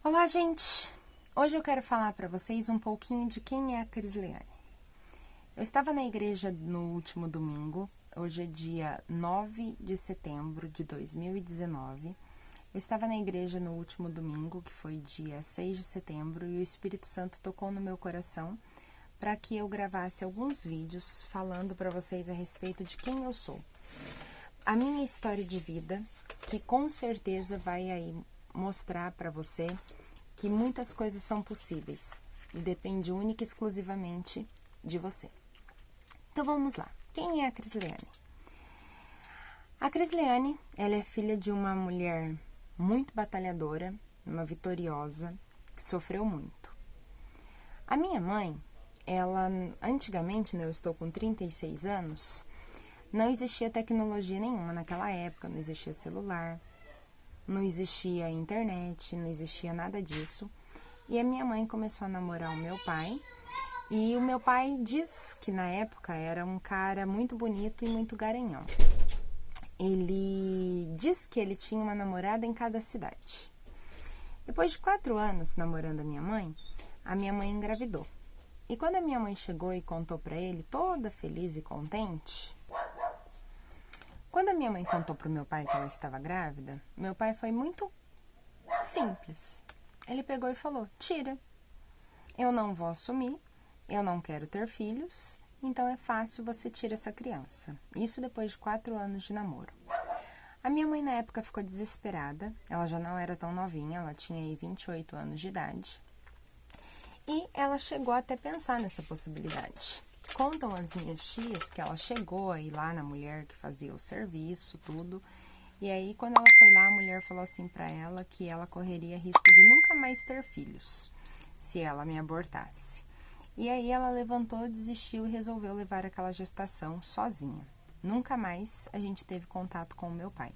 Olá, gente! Hoje eu quero falar para vocês um pouquinho de quem é a Crisleane. Eu estava na igreja no último domingo, hoje é dia 9 de setembro de 2019. Eu estava na igreja no último domingo, que foi dia 6 de setembro, e o Espírito Santo tocou no meu coração para que eu gravasse alguns vídeos falando para vocês a respeito de quem eu sou. A minha história de vida, que com certeza vai aí mostrar para você que muitas coisas são possíveis e depende única e exclusivamente de você. Então vamos lá. Quem é a Crisleane? A Crisleane, ela é filha de uma mulher muito batalhadora, uma vitoriosa, que sofreu muito. A minha mãe, ela antigamente, né, eu estou com 36 anos, não existia tecnologia nenhuma naquela época, não existia celular, não existia internet, não existia nada disso. E a minha mãe começou a namorar o meu pai. E o meu pai diz que na época era um cara muito bonito e muito garanhão. Ele diz que ele tinha uma namorada em cada cidade. Depois de 4 anos namorando a minha mãe engravidou. E quando a minha mãe chegou e contou pra ele, toda feliz e contente, quando a minha mãe contou pro meu pai que ela estava grávida, meu pai foi muito simples. Ele pegou e falou: tira, eu não vou assumir, eu não quero ter filhos, então é fácil, você tira essa criança. Isso depois de 4 anos de namoro. A minha mãe na época ficou desesperada, ela já não era tão novinha, ela tinha aí 28 anos de idade. E ela chegou até a pensar nessa possibilidade. Contam as minhas tias que ela chegou a ir lá na mulher que fazia o serviço, tudo. E aí, quando ela foi lá, a mulher falou assim pra ela que ela correria risco de nunca mais ter filhos, se ela me abortasse. E aí ela levantou, desistiu e resolveu levar aquela gestação sozinha. Nunca mais a gente teve contato com o meu pai.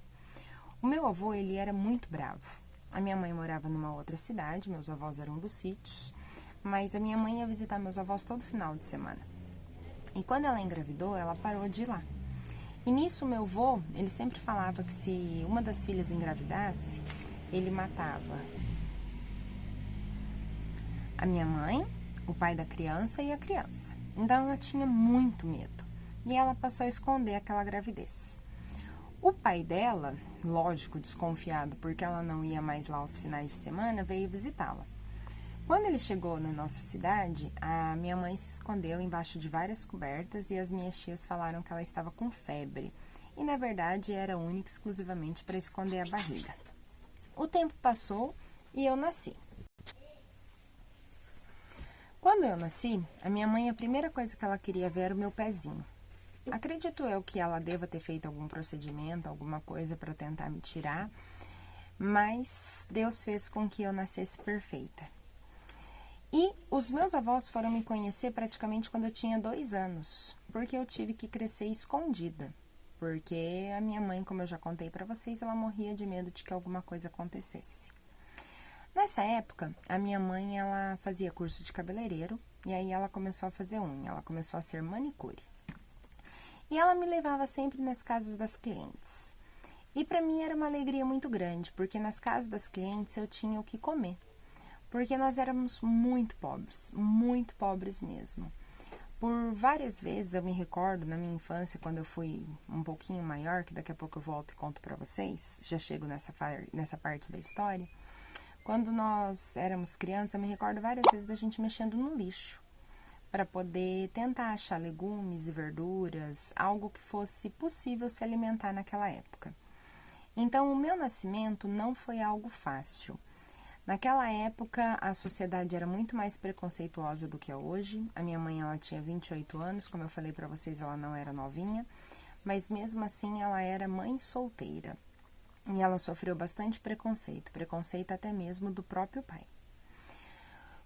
O meu avô, ele era muito bravo. A minha mãe morava numa outra cidade, meus avós eram dos sítios, mas a minha mãe ia visitar meus avós todo final de semana. E quando ela engravidou, ela parou de ir lá. E nisso, meu avô, ele sempre falava que se uma das filhas engravidasse, ele matava a minha mãe, o pai da criança e a criança. Então, ela tinha muito medo. E ela passou a esconder aquela gravidez. O pai dela, lógico, desconfiado porque ela não ia mais lá aos finais de semana, veio visitá-la. Quando ele chegou na nossa cidade, a minha mãe se escondeu embaixo de várias cobertas e as minhas tias falaram que ela estava com febre. E, na verdade, era única e exclusivamente para esconder a barriga. O tempo passou e eu nasci. Quando eu nasci, a minha mãe, a primeira coisa que ela queria ver era o meu pezinho. Acredito eu que ela deva ter feito algum procedimento, alguma coisa para tentar me tirar, mas Deus fez com que eu nascesse perfeita. E os meus avós foram me conhecer praticamente quando eu tinha 2 anos, porque eu tive que crescer escondida. Porque a minha mãe, como eu já contei para vocês, ela morria de medo de que alguma coisa acontecesse. Nessa época, a minha mãe, ela fazia curso de cabeleireiro, e aí ela começou a fazer unha, ela começou a ser manicure. E ela me levava sempre nas casas das clientes. E para mim era uma alegria muito grande, porque nas casas das clientes eu tinha o que comer. Porque nós éramos muito pobres mesmo. Por várias vezes eu me recordo na minha infância, quando eu fui um pouquinho maior, que daqui a pouco eu volto e conto pra vocês, já chego nessa parte da história. Quando nós éramos crianças, eu me recordo várias vezes da gente mexendo no lixo, para poder tentar achar legumes e verduras, algo que fosse possível se alimentar naquela época. Então, o meu nascimento não foi algo fácil. Naquela época, a sociedade era muito mais preconceituosa do que é hoje. A minha mãe, ela tinha 28 anos, como eu falei para vocês, ela não era novinha, mas mesmo assim ela era mãe solteira. E ela sofreu bastante preconceito até mesmo do próprio pai.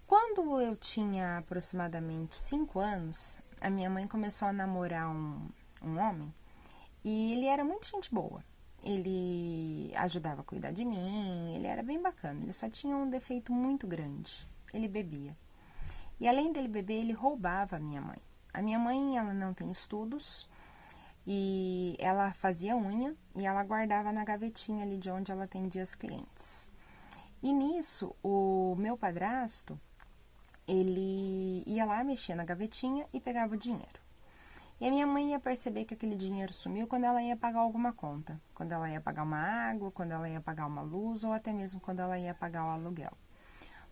Quando eu tinha aproximadamente 5 anos, a minha mãe começou a namorar um homem e ele era muito gente boa. Ele ajudava a cuidar de mim, ele era bem bacana, ele só tinha um defeito muito grande, ele bebia. E além dele beber, ele roubava a minha mãe. A minha mãe, ela não tem estudos e ela fazia unha e ela guardava na gavetinha ali de onde ela atendia as clientes. E nisso, o meu padrasto, ele ia lá, mexia na gavetinha e pegava o dinheiro. E a minha mãe ia perceber que aquele dinheiro sumiu quando ela ia pagar alguma conta. Quando ela ia pagar uma água, quando ela ia pagar uma luz ou até mesmo quando ela ia pagar o aluguel.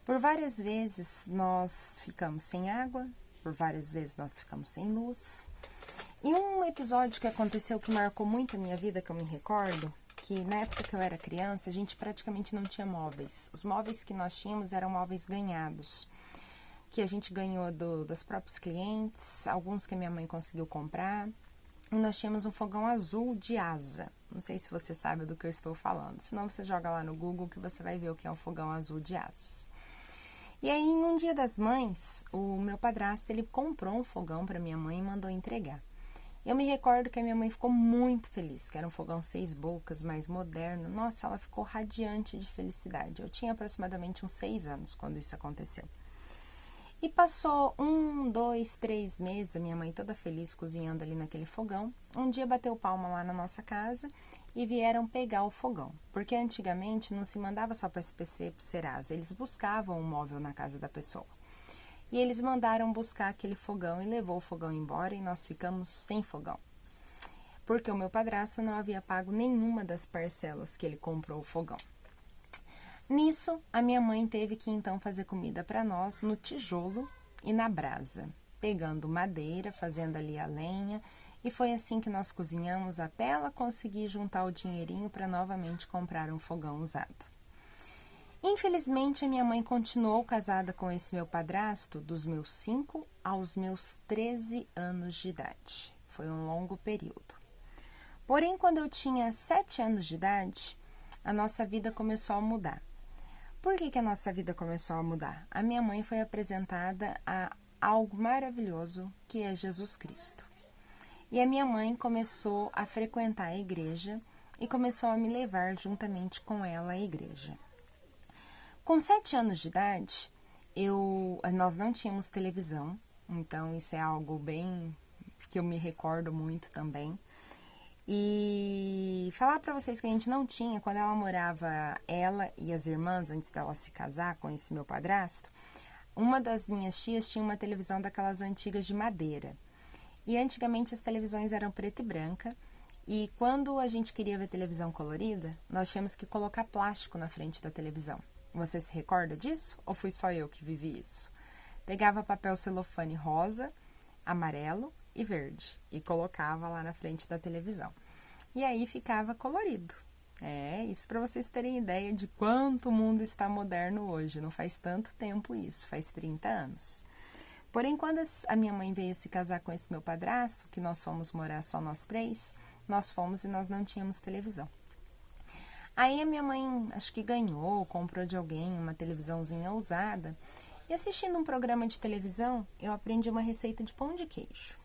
Por várias vezes nós ficamos sem água, por várias vezes nós ficamos sem luz. E um episódio que aconteceu que marcou muito a minha vida, que eu me recordo, que na época que eu era criança, a gente praticamente não tinha móveis. Os móveis que nós tínhamos eram móveis ganhados, que a gente ganhou dos próprios clientes, alguns que a minha mãe conseguiu comprar. E nós tínhamos um fogão azul de asa. Não sei se você sabe do que eu estou falando. Senão você joga lá no Google que você vai ver o que é um fogão azul de asas. E aí, em um dia das mães, o meu padrasto, ele comprou um fogão para minha mãe e mandou entregar. Eu me recordo que a minha mãe ficou muito feliz, que era um fogão 6 bocas, mais moderno. Nossa, ela ficou radiante de felicidade. Eu tinha aproximadamente uns 6 anos quando isso aconteceu. E passou 1, 2, 3 meses, a minha mãe toda feliz cozinhando ali naquele fogão. Um dia bateu palma lá na nossa casa e vieram pegar o fogão. Porque antigamente não se mandava só para SPC, para o Serasa, eles buscavam um móvel na casa da pessoa. E eles mandaram buscar aquele fogão e levou o fogão embora e nós ficamos sem fogão. Porque o meu padrasto não havia pago nenhuma das parcelas que ele comprou o fogão. Nisso, a minha mãe teve que então fazer comida para nós no tijolo e na brasa, pegando madeira, fazendo ali a lenha, e foi assim que nós cozinhamos até ela conseguir juntar o dinheirinho para novamente comprar um fogão usado. Infelizmente, a minha mãe continuou casada com esse meu padrasto dos meus 5 aos meus 13 anos de idade. Foi um longo período. Porém, quando eu tinha 7 anos de idade, a nossa vida começou a mudar. Por que a nossa vida começou a mudar? A minha mãe foi apresentada a algo maravilhoso que é Jesus Cristo. E a minha mãe começou a frequentar a igreja e começou a me levar juntamente com ela à igreja. Com 7 anos de idade, nós não tínhamos televisão, então isso é algo bem que eu me recordo muito também. E falar pra vocês que a gente não tinha, quando ela morava, ela e as irmãs, antes dela se casar com esse meu padrasto, uma das minhas tias tinha uma televisão daquelas antigas de madeira. E antigamente as televisões eram preta e branca, e quando a gente queria ver televisão colorida, nós tínhamos que colocar plástico na frente da televisão. Você se recorda disso? Ou fui só eu que vivi isso? Pegava papel celofane rosa, amarelo e verde e colocava lá na frente da televisão. E aí ficava colorido. Isso para vocês terem ideia de quanto o mundo está moderno hoje. Não faz tanto tempo isso, faz 30 anos. Porém, quando a minha mãe veio se casar com esse meu padrasto, que nós fomos morar só nós 3, nós fomos e nós não tínhamos televisão. Aí a minha mãe, acho que ganhou, comprou de alguém uma televisãozinha usada. E assistindo um programa de televisão, eu aprendi uma receita de pão de queijo.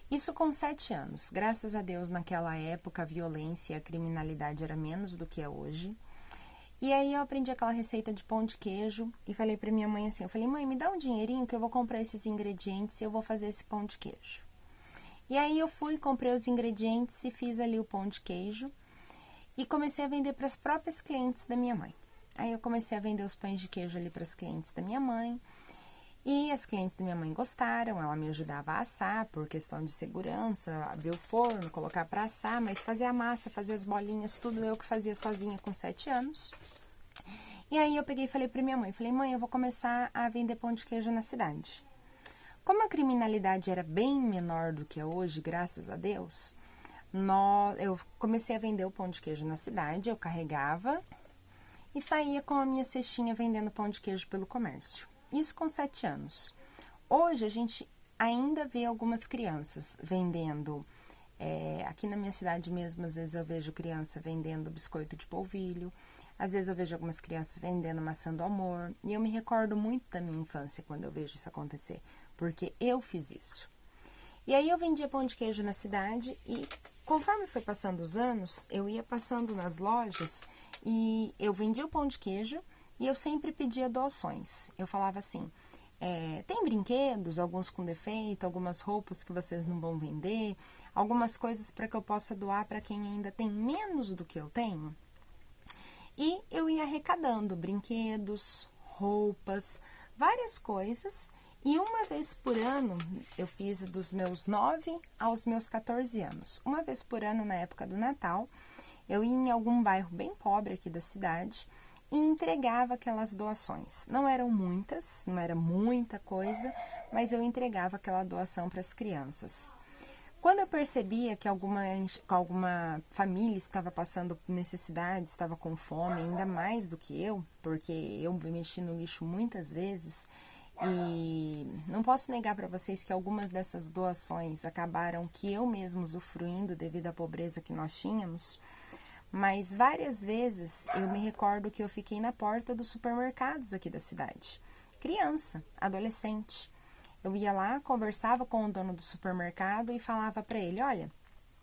Isso com 7 anos. Graças a Deus, naquela época, a violência e a criminalidade era menos do que é hoje. E aí eu aprendi aquela receita de pão de queijo e falei pra minha mãe assim, eu falei, mãe, me dá um dinheirinho que eu vou comprar esses ingredientes e eu vou fazer esse pão de queijo. E aí eu fui, comprei os ingredientes e fiz ali o pão de queijo e comecei a vender para as próprias clientes da minha mãe. Aí eu comecei a vender os pães de queijo ali para as clientes da minha mãe. E as clientes da minha mãe gostaram, ela me ajudava a assar por questão de segurança, abrir o forno, colocar para assar, mas fazer a massa, fazer as bolinhas, tudo eu que fazia sozinha com 7 anos. E aí eu peguei e falei para minha mãe, mãe, eu vou começar a vender pão de queijo na cidade. Como a criminalidade era bem menor do que é hoje, graças a Deus, eu comecei a vender o pão de queijo na cidade, eu carregava e saía com a minha cestinha vendendo pão de queijo pelo comércio. Isso com 7 anos. Hoje a gente ainda vê algumas crianças vendendo, aqui na minha cidade mesmo, às vezes eu vejo criança vendendo biscoito de polvilho, às vezes eu vejo algumas crianças vendendo maçã do amor, e eu me recordo muito da minha infância quando eu vejo isso acontecer, porque eu fiz isso. E aí eu vendia pão de queijo na cidade e conforme foi passando os anos, eu ia passando nas lojas e eu vendia o pão de queijo e eu sempre pedia doações. Eu falava assim, tem brinquedos, alguns com defeito, algumas roupas que vocês não vão vender, algumas coisas para que eu possa doar para quem ainda tem menos do que eu tenho? E eu ia arrecadando brinquedos, roupas, várias coisas. E uma vez por ano, eu fiz dos meus 9 aos meus 14 anos. Uma vez por ano, na época do Natal, eu ia em algum bairro bem pobre aqui da cidade e entregava aquelas doações. Não eram muitas, não era muita coisa, mas eu entregava aquela doação para as crianças. Quando eu percebia que alguma família estava passando necessidade, estava com fome, ainda mais do que eu, porque eu me mexi no lixo muitas vezes, e não posso negar para vocês que algumas dessas doações acabaram que eu mesmo usufruindo devido à pobreza que nós tínhamos, mas várias vezes eu me recordo que eu fiquei na porta dos supermercados aqui da cidade. Criança, adolescente. Eu ia lá, conversava com o dono do supermercado e falava para ele, olha,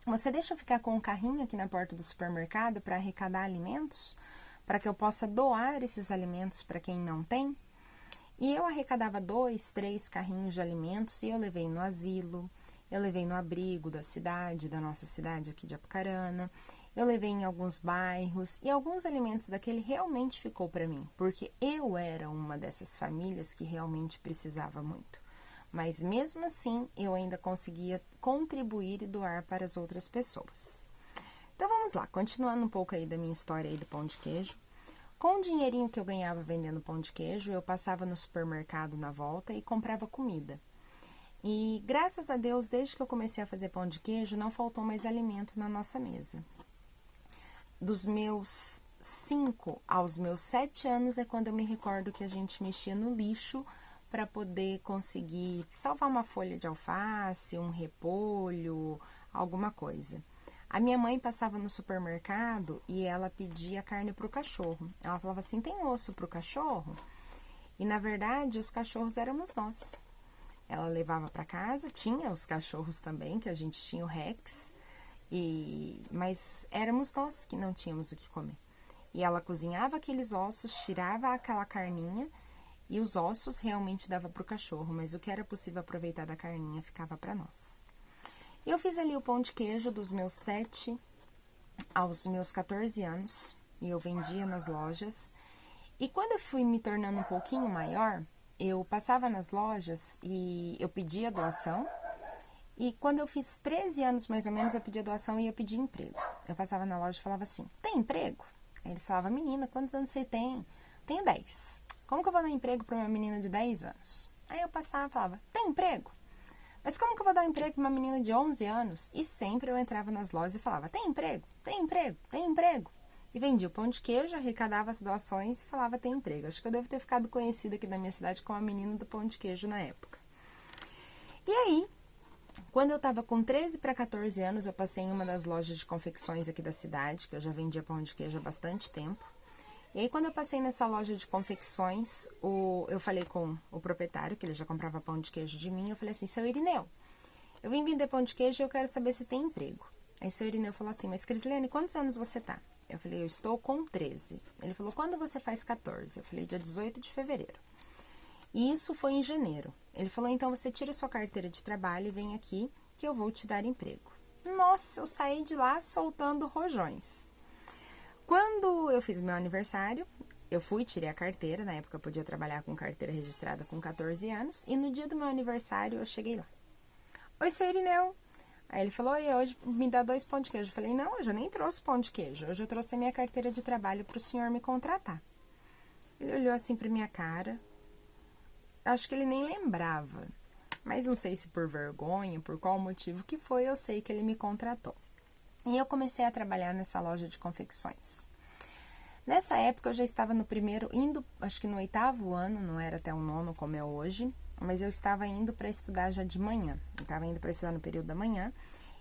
você deixa eu ficar com um carrinho aqui na porta do supermercado para arrecadar alimentos? Para que eu possa doar esses alimentos para quem não tem? E eu arrecadava 2, 3 carrinhos de alimentos e eu levei no asilo, eu levei no abrigo da cidade, da nossa cidade aqui de Apucarana, eu levei em alguns bairros e alguns alimentos daquele realmente ficou para mim, porque eu era uma dessas famílias que realmente precisava muito. Mas mesmo assim, eu ainda conseguia contribuir e doar para as outras pessoas. Então vamos lá, continuando um pouco aí da minha história aí do pão de queijo. Com o dinheirinho que eu ganhava vendendo pão de queijo, eu passava no supermercado na volta e comprava comida. E graças a Deus, desde que eu comecei a fazer pão de queijo, não faltou mais alimento na nossa mesa. Dos meus 5 aos meus 7 anos é quando eu me recordo que a gente mexia no lixo para poder conseguir salvar uma folha de alface, um repolho, alguma coisa. A minha mãe passava no supermercado e ela pedia carne para o cachorro. Ela falava assim, tem osso para o cachorro? E, na verdade, os cachorros éramos nós. Ela levava para casa, tinha os cachorros também, que a gente tinha o Rex, mas éramos nós que não tínhamos o que comer. E ela cozinhava aqueles ossos, tirava aquela carninha, e os ossos realmente dava para o cachorro, mas o que era possível aproveitar da carninha ficava para nós. Eu fiz ali o pão de queijo dos meus 7 aos meus 14 anos, e eu vendia nas lojas. E quando eu fui me tornando um pouquinho maior, eu passava nas lojas e eu pedia doação. E quando eu fiz 13 anos, mais ou menos, eu pedia doação e eu pedia emprego. Eu passava na loja e falava assim, tem emprego? Aí eles falavam, menina, quantos anos você tem? Tenho 10. Como que eu vou dar emprego para uma menina de 10 anos? Aí eu passava e falava, tem emprego? Mas como que eu vou dar emprego para uma menina de 11 anos? E sempre eu entrava nas lojas e falava, tem emprego? Tem emprego? Tem emprego? E vendia o pão de queijo, arrecadava as doações e falava, tem emprego. Acho que eu devo ter ficado conhecida aqui na minha cidade como a menina do pão de queijo na época. E aí, quando eu tava com 13 para 14 anos, eu passei em uma das lojas de confecções aqui da cidade, que eu já vendia pão de queijo há bastante tempo. E aí, quando eu passei nessa loja de confecções, eu falei com o proprietário, que ele já comprava pão de queijo de mim, eu falei assim, seu Irineu, eu vim vender pão de queijo e eu quero saber se tem emprego. Aí, seu Irineu falou assim, mas Crislene, quantos anos você tá? Eu falei, eu estou com 13. Ele falou, quando você faz 14? Eu falei, dia 18 de fevereiro. E isso foi em janeiro. Ele falou, então você tira sua carteira de trabalho e vem aqui que eu vou te dar emprego. Nossa, eu saí de lá soltando rojões. Quando eu fiz meu aniversário, eu fui, tirei a carteira, na época eu podia trabalhar com carteira registrada com 14 anos, e no dia do meu aniversário eu cheguei lá. Oi, seu Irineu. Aí ele falou, oi, hoje me dá 2 pão de queijo. Eu falei, não, eu já nem trouxe pão de queijo, hoje eu trouxe a minha carteira de trabalho para o senhor me contratar. Ele olhou assim pra minha cara, acho que ele nem lembrava, mas não sei se por vergonha, por qual motivo que foi, eu sei que ele me contratou. E eu comecei a trabalhar nessa loja de confecções. Nessa época eu já estava no primeiro, acho que no 8º ano, não era até o 9º como é hoje, mas eu estava indo para estudar já de manhã. Eu estava indo para estudar no período da manhã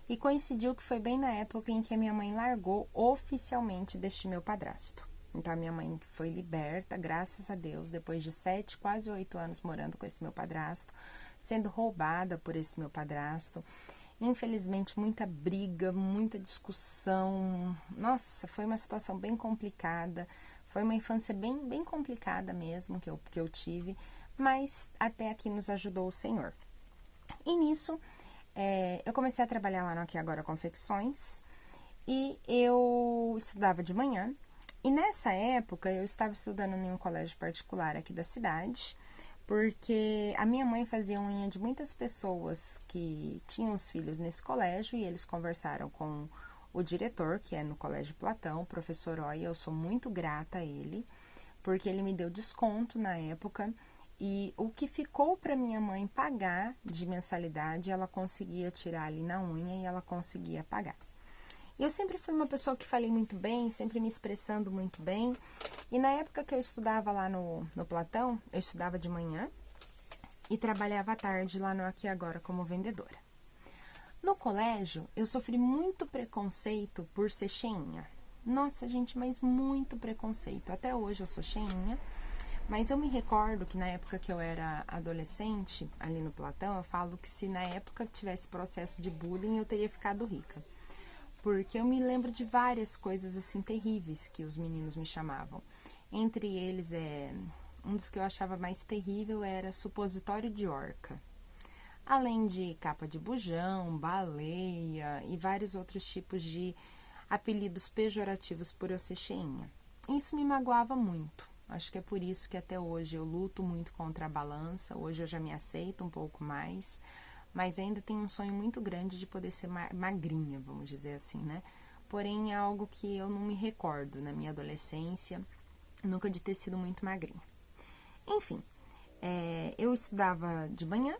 e coincidiu que foi bem na época em que a minha mãe largou oficialmente deste meu padrasto. Então a minha mãe foi liberta, graças a Deus, depois de 7, quase 8 anos morando com esse meu padrasto, sendo roubada por esse meu padrasto. Infelizmente, muita briga, muita discussão. Nossa, foi uma situação bem complicada. Foi uma infância bem complicada mesmo que eu tive. Mas até aqui nos ajudou o Senhor. E nisso, eu comecei a trabalhar lá no Aqui Agora Confecções. E eu estudava de manhã. E nessa época eu estava estudando em um colégio particular aqui da cidade, porque a minha mãe fazia unha de muitas pessoas que tinham os filhos nesse colégio e eles conversaram com o diretor, que é no Colégio Platão, o professor Oia. Eu sou muito grata a ele, porque ele me deu desconto na época e o que ficou para minha mãe pagar de mensalidade, ela conseguia tirar ali na unha e ela conseguia pagar. Eu sempre fui uma pessoa que falei muito bem, sempre me expressando muito bem. E na época que eu estudava lá no Platão, eu estudava de manhã e trabalhava à tarde lá no Aqui Agora como vendedora. No colégio, eu sofri muito preconceito por ser cheinha. Nossa, gente, mas muito preconceito. Até hoje eu sou cheinha, mas eu me recordo que na época que eu era adolescente, ali no Platão, eu falo que se na época tivesse processo de bullying, eu teria ficado rica. Porque eu me lembro de várias coisas assim terríveis que os meninos me chamavam. Entre eles, um dos que eu achava mais terrível era supositório de orca. Além de capa de bujão, baleia e vários outros tipos de apelidos pejorativos por eu ser cheinha. Isso me magoava muito. Acho que é por isso que até hoje eu luto muito contra a balança. Hoje eu já me aceito um pouco mais, mas ainda tenho um sonho muito grande de poder ser magrinha, vamos dizer assim, né? Porém, é algo que eu não me recordo na minha adolescência, nunca de ter sido muito magrinha. Enfim, eu estudava de manhã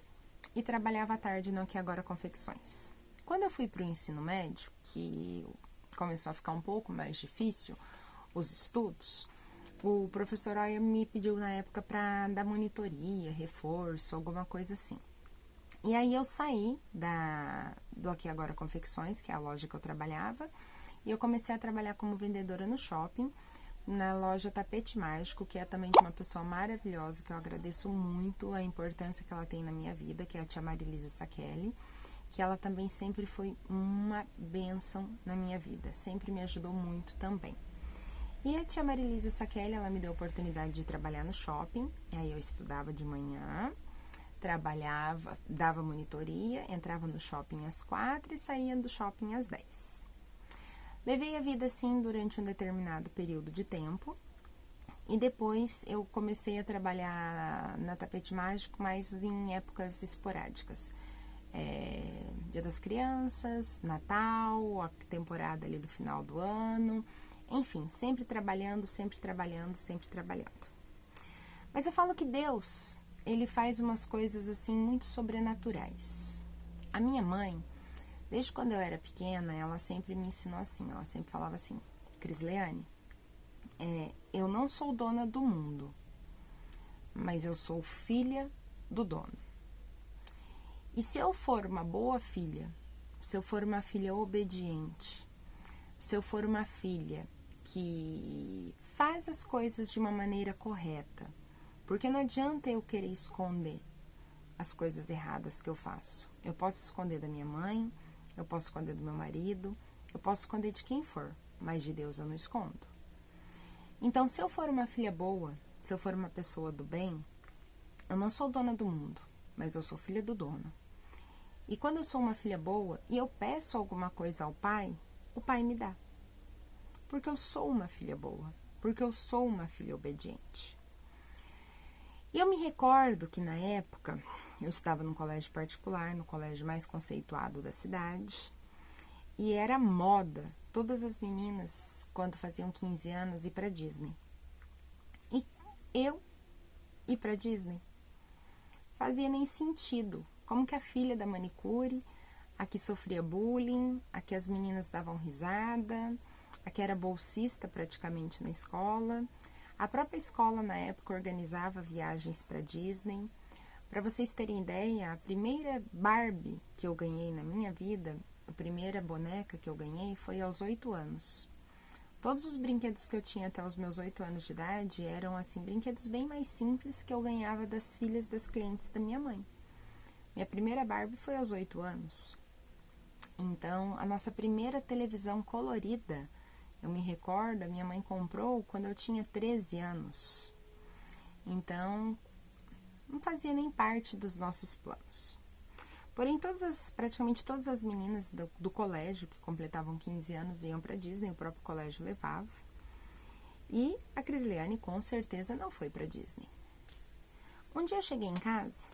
e trabalhava à tarde no Aqui Agora Confecções. Quando eu fui para o ensino médio, que começou a ficar um pouco mais difícil os estudos, o professor Oia me pediu na época para dar monitoria, reforço, alguma coisa assim. E aí eu saí do Aqui Agora Confecções, que é a loja que eu trabalhava, e eu comecei a trabalhar como vendedora no shopping, na loja Tapete Mágico, que é também de uma pessoa maravilhosa, que eu agradeço muito a importância que ela tem na minha vida, que é a tia Marilisa Sachelli, que ela também sempre foi uma bênção na minha vida, sempre me ajudou muito também. E a tia Marilisa Sachelli, ela me deu a oportunidade de trabalhar no shopping, e aí eu estudava de manhã, trabalhava, dava monitoria, entrava no shopping às 4 e saía do shopping às 10. Levei a vida assim durante um determinado período de tempo e depois eu comecei a trabalhar na Tapete Mágico, mas em épocas esporádicas. Dia das Crianças, Natal, a temporada ali do final do ano, enfim, sempre trabalhando, sempre trabalhando, sempre trabalhando. Mas eu falo que Deus, ele faz umas coisas assim muito sobrenaturais. A minha mãe, desde quando eu era pequena, ela sempre me ensinou assim, ela sempre falava assim: Crisleane, eu não sou dona do mundo, mas eu sou filha do dono. E se eu for uma boa filha, se eu for uma filha obediente, se eu for uma filha que faz as coisas de uma maneira correta, porque não adianta eu querer esconder as coisas erradas que eu faço. Eu posso esconder da minha mãe, eu posso esconder do meu marido, eu posso esconder de quem for, mas de Deus eu não escondo. Então, se eu for uma filha boa, se eu for uma pessoa do bem, eu não sou dona do mundo, mas eu sou filha do dono. E quando eu sou uma filha boa e eu peço alguma coisa ao pai, o pai me dá. Porque eu sou uma filha boa, porque eu sou uma filha obediente. E eu me recordo que na época eu estava num colégio particular, no colégio mais conceituado da cidade, e era moda todas as meninas, quando faziam 15 anos, ir para Disney. E eu ir para Disney fazia nem sentido. Como que a filha da manicure, a que sofria bullying, a que as meninas davam risada, a que era bolsista praticamente na escola. A própria escola, na época, organizava viagens para Disney. Para vocês terem ideia, a primeira Barbie que eu ganhei na minha vida, a primeira boneca que eu ganhei, foi aos 8 anos. Todos os brinquedos que eu tinha até os meus 8 anos de idade eram, assim, brinquedos bem mais simples que eu ganhava das filhas das clientes da minha mãe. Minha primeira Barbie foi aos 8 anos. Então, a nossa primeira televisão colorida, eu me recordo, a minha mãe comprou quando eu tinha 13 anos. Então, não fazia nem parte dos nossos planos. Porém, praticamente todas as meninas do colégio que completavam 15 anos iam para Disney, o próprio colégio levava. E a Crisleane com certeza não foi pra Disney. Um dia eu cheguei em casa,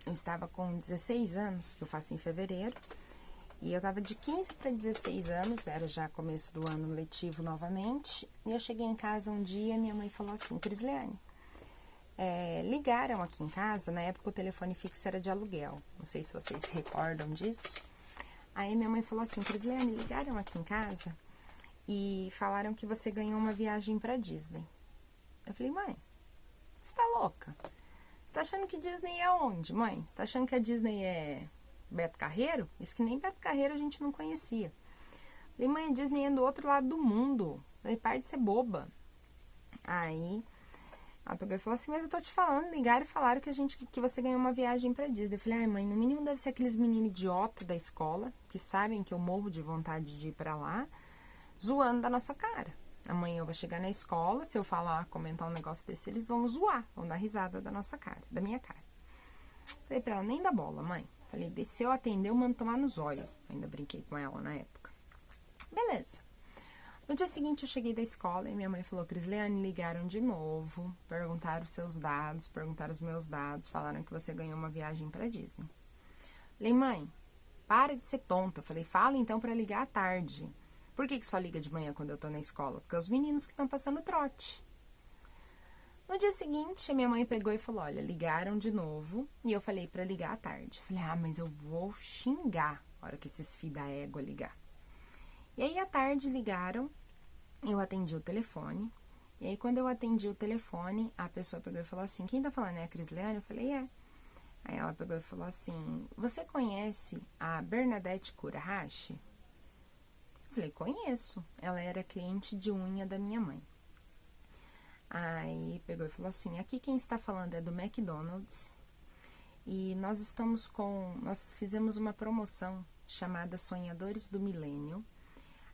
eu estava com 16 anos, que eu faço em fevereiro, e eu tava de 15 para 16 anos, era já começo do ano letivo novamente, e eu cheguei em casa um dia e minha mãe falou assim, Crisleane, ligaram aqui em casa, na época o telefone fixo era de aluguel, não sei se vocês se recordam disso. Aí minha mãe falou assim, Crisleane, ligaram aqui em casa e falaram que você ganhou uma viagem pra Disney. Eu falei, mãe, você tá louca? Você tá achando que Disney é onde, mãe? Você tá achando que a Disney é Beto Carreiro? Isso que nem Beto Carreiro a gente não conhecia. Eu falei, mãe, a Disney é do outro lado do mundo. Eu falei, para de ser boba. Aí, ela pegou e falou assim, mas eu tô te falando, ligaram e falaram que você ganhou uma viagem pra Disney. Eu falei, ai, mãe, no mínimo deve ser aqueles meninos idiota da escola, que sabem que eu morro de vontade de ir pra lá, zoando da nossa cara. Amanhã eu vou chegar na escola, se eu falar, comentar um negócio desse, eles vão zoar, vão dar risada da nossa cara, da minha cara. Falei pra ela, nem dá bola, mãe. Falei, se eu atender, eu mando tomar nos olhos. Ainda brinquei com ela na época. Beleza. No dia seguinte, eu cheguei da escola e minha mãe falou, Crisleane, ligaram de novo, perguntaram os seus dados, perguntaram os meus dados, falaram que você ganhou uma viagem pra Disney. Falei, mãe, para de ser tonta. Falei, fala então pra ligar à tarde. Por que só liga de manhã quando eu tô na escola? Porque é os meninos que estão passando trote. No dia seguinte, a minha mãe pegou e falou, olha, ligaram de novo, e eu falei pra ligar à tarde. Falei, mas eu vou xingar a hora que esses filhos da égua ligar. E aí, à tarde, ligaram, eu atendi o telefone, e aí, quando eu atendi o telefone, a pessoa pegou e falou assim, quem tá falando é a Crisleane? Eu falei, é. Aí ela pegou e falou assim, você conhece a Bernadette Kurahashi? Eu falei, conheço. Ela era cliente de unha da minha mãe. Aí pegou e falou assim, aqui quem está falando é do McDonald's. E nós fizemos uma promoção chamada Sonhadores do Milênio,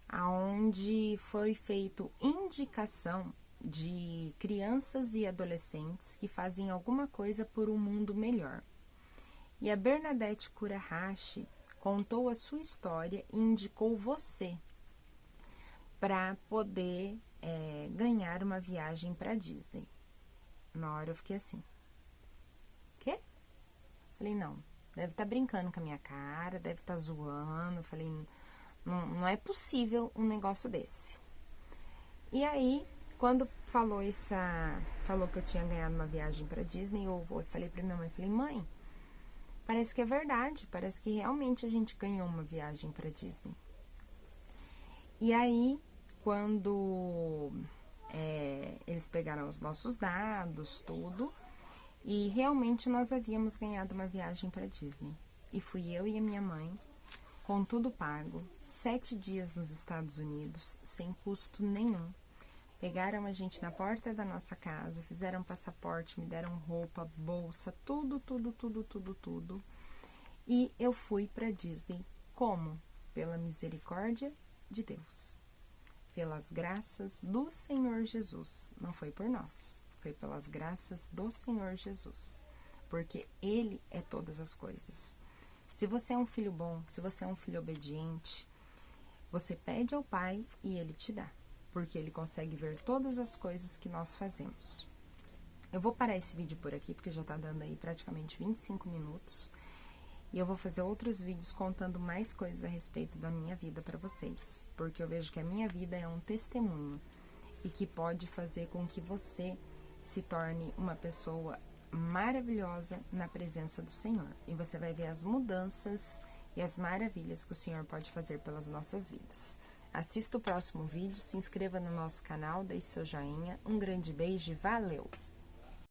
aonde foi feito indicação de crianças e adolescentes que fazem alguma coisa por um mundo melhor. E a Bernadette Kurahashi contou a sua história e indicou você para poder ganhar uma viagem para Disney. Na hora eu fiquei assim, quê? Falei, não, deve estar brincando com a minha cara, deve estar zoando. Falei, não é possível um negócio desse. E aí, quando falou que eu tinha ganhado uma viagem para Disney, eu falei para minha mãe, falei, mãe, parece que é verdade, parece que realmente a gente ganhou uma viagem para Disney. E aí, quando eles pegaram os nossos dados, tudo, e realmente nós havíamos ganhado uma viagem para Disney. E fui eu e a minha mãe, com tudo pago, 7 dias nos Estados Unidos, sem custo nenhum. Pegaram a gente na porta da nossa casa, fizeram passaporte, me deram roupa, bolsa, tudo. E eu fui para Disney. Como? Pela misericórdia de Deus. Pelas graças do Senhor Jesus. Não foi por nós, foi pelas graças do Senhor Jesus. Porque Ele é todas as coisas. Se você é um filho bom, se você é um filho obediente, você pede ao Pai e Ele te dá. Porque Ele consegue ver todas as coisas que nós fazemos. Eu vou parar esse vídeo por aqui, porque já tá dando aí praticamente 25 minutos. E eu vou fazer outros vídeos contando mais coisas a respeito da minha vida para vocês. Porque eu vejo que a minha vida é um testemunho. E que pode fazer com que você se torne uma pessoa maravilhosa na presença do Senhor. E você vai ver as mudanças e as maravilhas que o Senhor pode fazer pelas nossas vidas. Assista o próximo vídeo, se inscreva no nosso canal, deixe seu joinha. Um grande beijo e valeu!